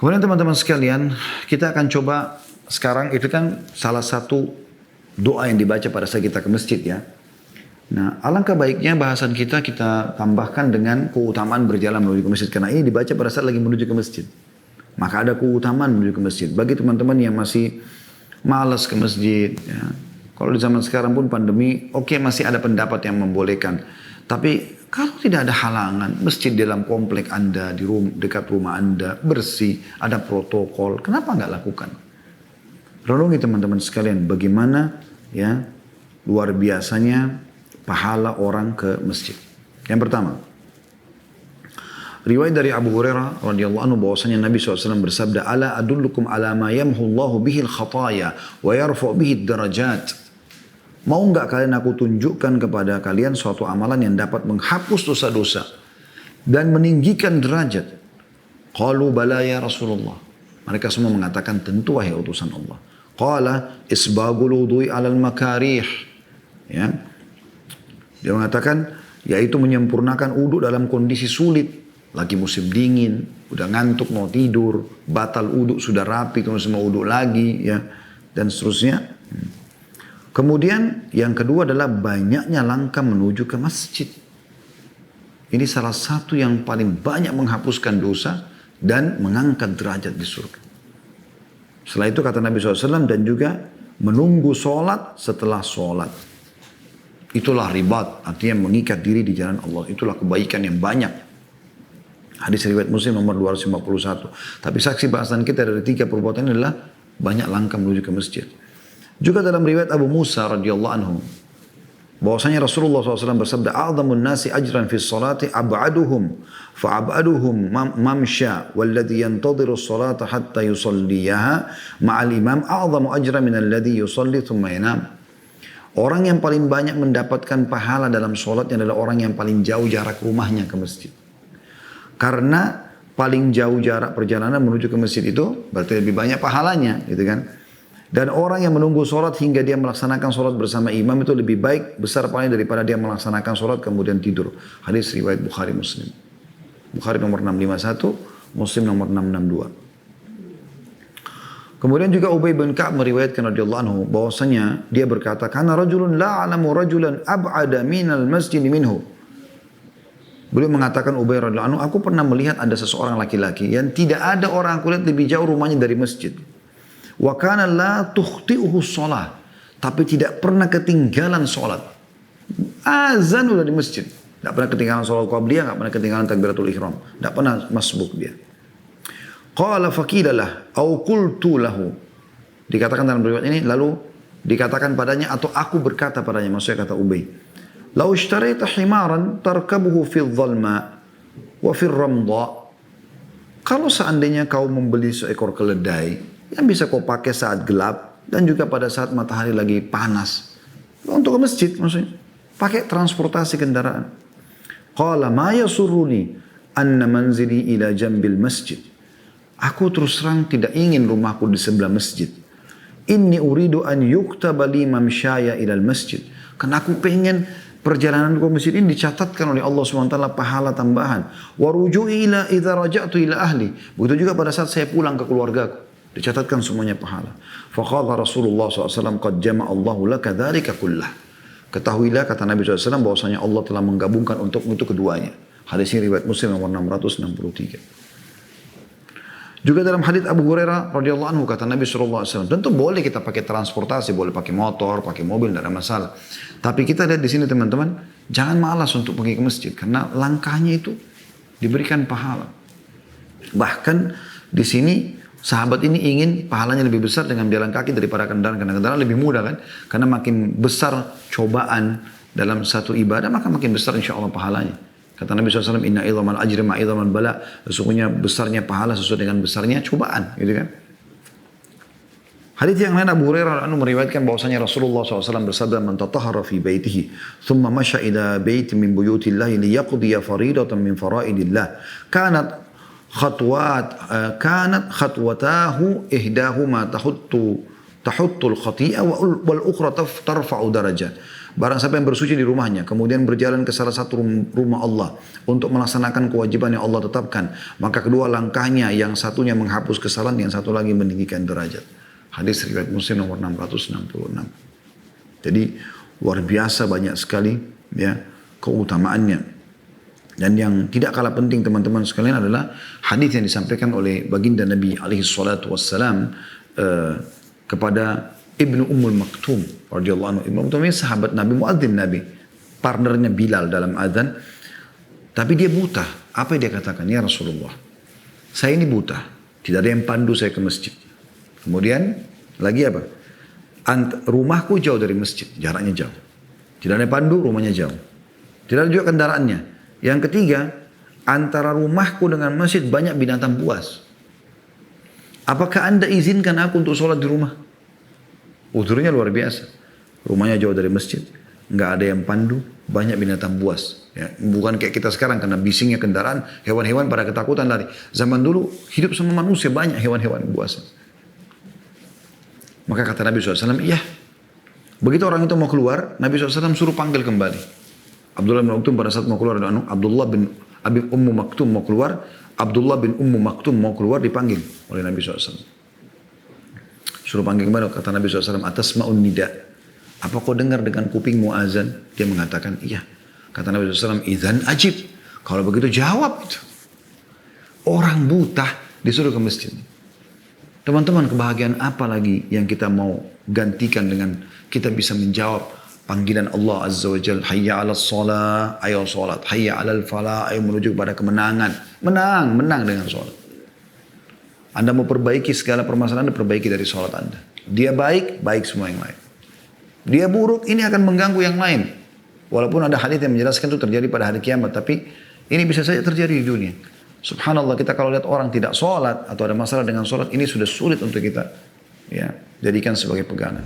Kemudian teman-teman sekalian, kita akan coba sekarang itu kan salah satu doa yang dibaca pada saat kita ke masjid ya. Nah, alangkah baiknya bahasan kita tambahkan dengan keutamaan berjalan menuju ke masjid. Karena ini dibaca pada saat lagi menuju ke masjid. Maka ada keutamaan menuju ke masjid. Bagi teman-teman yang masih malas ke masjid. Ya. Kalau di zaman sekarang pun pandemi, oke, masih ada pendapat yang membolehkan. Tapi kalau tidak ada halangan, masjid dalam komplek Anda, dekat rumah Anda, bersih, ada protokol, kenapa nggak lakukan? Renungi teman-teman sekalian, bagaimana ya luar biasanya pahala orang ke masjid. Yang pertama, riwayat dari Abu Hurairah radhiyallahu anhu bahwasanya Nabi SAW bersabda, "Ala adullukum ala ma yamhullahu bihil khataya wa yarfa' bihid darajat." Mau enggak kalian aku tunjukkan kepada kalian suatu amalan yang dapat menghapus dosa-dosa dan meninggikan derajat? Qalu bala ya Rasulullah. Mereka semua mengatakan tentu wahai utusan Allah. Qala isbagul wudu'i 'alal makarih. Ya. Dia mengatakan yaitu menyempurnakan wudu dalam kondisi sulit, lagi musim dingin, udah ngantuk mau tidur, batal wudu sudah rapi terus mau wudu lagi ya dan seterusnya. Kemudian yang kedua adalah banyaknya langkah menuju ke masjid. Ini salah satu yang paling banyak menghapuskan dosa dan mengangkat derajat di surga. Setelah itu kata Nabi SAW dan juga menunggu sholat setelah sholat. Itulah ribat, artinya mengikat diri di jalan Allah. Itulah kebaikan yang banyak. Hadis riwayat Muslim nomor 251. Tapi saksi bahasan kita dari 3 perbuatan ini adalah banyak langkah menuju ke masjid. Juga dalam riwayat Abu Musa radhiyallahu anhu bahwasanya Rasulullah SAW bersabda, "A'dhamun nasi ajran fi sholati ab'aduhum fa ab'aduhum mamsha walladhi yantadhiru as-salata hatta yusalliyaha ma'al imam a'dhamu ajran min alladhi yusalli thumma yanam." Orang yang paling banyak mendapatkan pahala dalam sholatnya adalah orang yang paling jauh jarak rumahnya ke masjid. Karena paling jauh jarak perjalanan menuju ke masjid itu berarti lebih banyak pahalanya, gitu kan? Dan orang yang menunggu sholat hingga dia melaksanakan sholat bersama imam itu lebih baik, besar pahalanya daripada dia melaksanakan sholat kemudian tidur. Hadis riwayat Bukhari Muslim. Bukhari nomor 651, Muslim nomor 662. Kemudian juga Ubay bin Ka'ab meriwayatkan radhiyallahu anhu bahwasanya dia berkata, "Kana rajulun la a'lamu rajulan ab'ada minal masjid minhu." Beliau mengatakan Ubay radhiyallahu anhu, "Aku pernah melihat ada seseorang laki-laki yang tidak ada orang aku lihat lebih jauh rumahnya dari masjid. Wa kana la tukhti'uhu shalah." Tapi tidak pernah ketinggalan sholat. Azan udah di masjid. Tidak pernah ketinggalan sholat qabliyah, tidak pernah ketinggalan takbiratul ihram. Tidak pernah masbuk dia. Qala faqilalah au qultu lahu. Dikatakan dalam riwayat ini, lalu dikatakan padanya atau aku berkata padanya, maksudnya kata Ubay, "Lau ishtaraita himaran tarkabuhu fil dhalma wa fil ramdha." Kalau seandainya kau membeli seekor keledai yang bisa kau pakai saat gelap dan juga pada saat matahari lagi panas. Untuk ke masjid maksudnya. Pakai transportasi kendaraan. Qala ma yasurruni anna manzili ila jambil masjid. Aku terus terang tidak ingin rumahku di sebelah masjid. Inni uridu an yuktaba li mamsyaya ilal masjid. Karena aku pengen perjalanan ke masjid ini dicatatkan oleh Allah SWT pahala tambahan. Wa ruju'i ila idza raja'tu ila ahli. Begitu juga pada saat saya pulang ke keluargaku. Dicatatkan semuanya pahala. Faqala Rasulullah SAW, "Qad jama'a Allahu laka dzalika kullah." Ketahuilah kata Nabi SAW bahwasanya Allah telah menggabungkan untuk keduanya. Hadis ini riwayat Muslim nomor 663. Juga dalam hadis Abu Hurairah radhiyallahu anhu kata Nabi SAW, tentu boleh kita pakai transportasi, boleh pakai motor, pakai mobil, tidak ada masalah. Tapi kita lihat di sini teman-teman, jangan malas untuk pergi ke masjid karena langkahnya itu diberikan pahala. Bahkan di sini sahabat ini ingin pahalanya lebih besar dengan jalan kaki daripada kendaraan. Karena kendaraan lebih mudah kan. Karena makin besar cobaan dalam satu ibadah, maka makin besar insya Allah pahalanya. Kata Nabi SAW, "Inna idhamal ajri ma'idhamal bala." Sesungguhnya besarnya pahala sesuai dengan besarnya cobaan. Gitu kan. Hadits yang lain Abu Hurairah meriwayatkan bahwasanya Rasulullah SAW bersabda, "Man tatahhara fi baitihi, thumma masya ila baitin min buyutillahi liyaqdiya faridatan min faraidillah, kanat khatwatahu ihdahuma tahuttul khati'ah wal ukhra tarfa'u darajat." Barang siapa yang bersuci di rumahnya, kemudian berjalan ke salah satu rumah Allah untuk melaksanakan kewajiban yang Allah tetapkan, maka kedua langkahnya yang satunya menghapus kesalahan, yang satu lagi meninggikan derajat. Hadis riwayat Muslim nomor 666. Jadi luar biasa banyak sekali ya keutamaannya. Dan yang tidak kalah penting teman-teman sekalian adalah hadis yang disampaikan oleh baginda Nabi alaihi salatu wassalam kepada Ibnu Ummul Maktum radhiyallahu anhu. Ibnu Maktum ini sahabat Nabi, muadzin Nabi, partnernya Bilal dalam adzan. Tapi dia buta. Apa yang dia katakan? Ya Rasulullah, saya ini buta. Tidak ada yang pandu saya ke masjid. Kemudian lagi apa? Rumahku jauh dari masjid, jaraknya jauh. Tidak ada yang pandu, rumahnya jauh. Tidak ada juga kendaraannya. Yang ketiga, antara rumahku dengan masjid banyak binatang buas. Apakah anda izinkan aku untuk sholat di rumah? Uzurnya luar biasa. Rumahnya jauh dari masjid, nggak ada yang pandu, banyak binatang buas. Ya, bukan kayak kita sekarang karena bisingnya kendaraan, hewan-hewan pada ketakutan lari. Zaman dulu hidup sama manusia banyak hewan-hewan buas. Maka kata Nabi SAW, iya. Begitu orang itu mau keluar, Nabi SAW suruh panggil kembali. Abdullah bin Maktum pada saat mau keluar, Abdullah bin Ummu Maktum mau keluar, Abdullah bin Ummu Maktum mau keluar dipanggil oleh Nabi SAW. Suruh panggil kembali, kata Nabi SAW, atas ma'un nida. Apa kau dengar dengan kupingmu azan? Dia mengatakan, iya. Kata Nabi SAW, idzan ajib. Kalau begitu jawab. Orang buta disuruh ke masjid. Teman-teman, kebahagiaan apa lagi yang kita mau gantikan dengan kita bisa menjawab panggilan Allah Azza wa Jal, hayya ala sholat, ayo sholat, hayya ala falah, ayo menuju kepada kemenangan. Menang dengan sholat. Anda mau perbaiki segala permasalahan, Anda perbaiki dari sholat Anda. Dia baik, baik semua yang lain. Dia buruk, ini akan mengganggu yang lain. Walaupun ada hadits yang menjelaskan itu terjadi pada hari kiamat, tapi ini bisa saja terjadi di dunia. Subhanallah, kita kalau lihat orang tidak sholat atau ada masalah dengan sholat, ini sudah sulit untuk kita ya jadikan sebagai pegangan.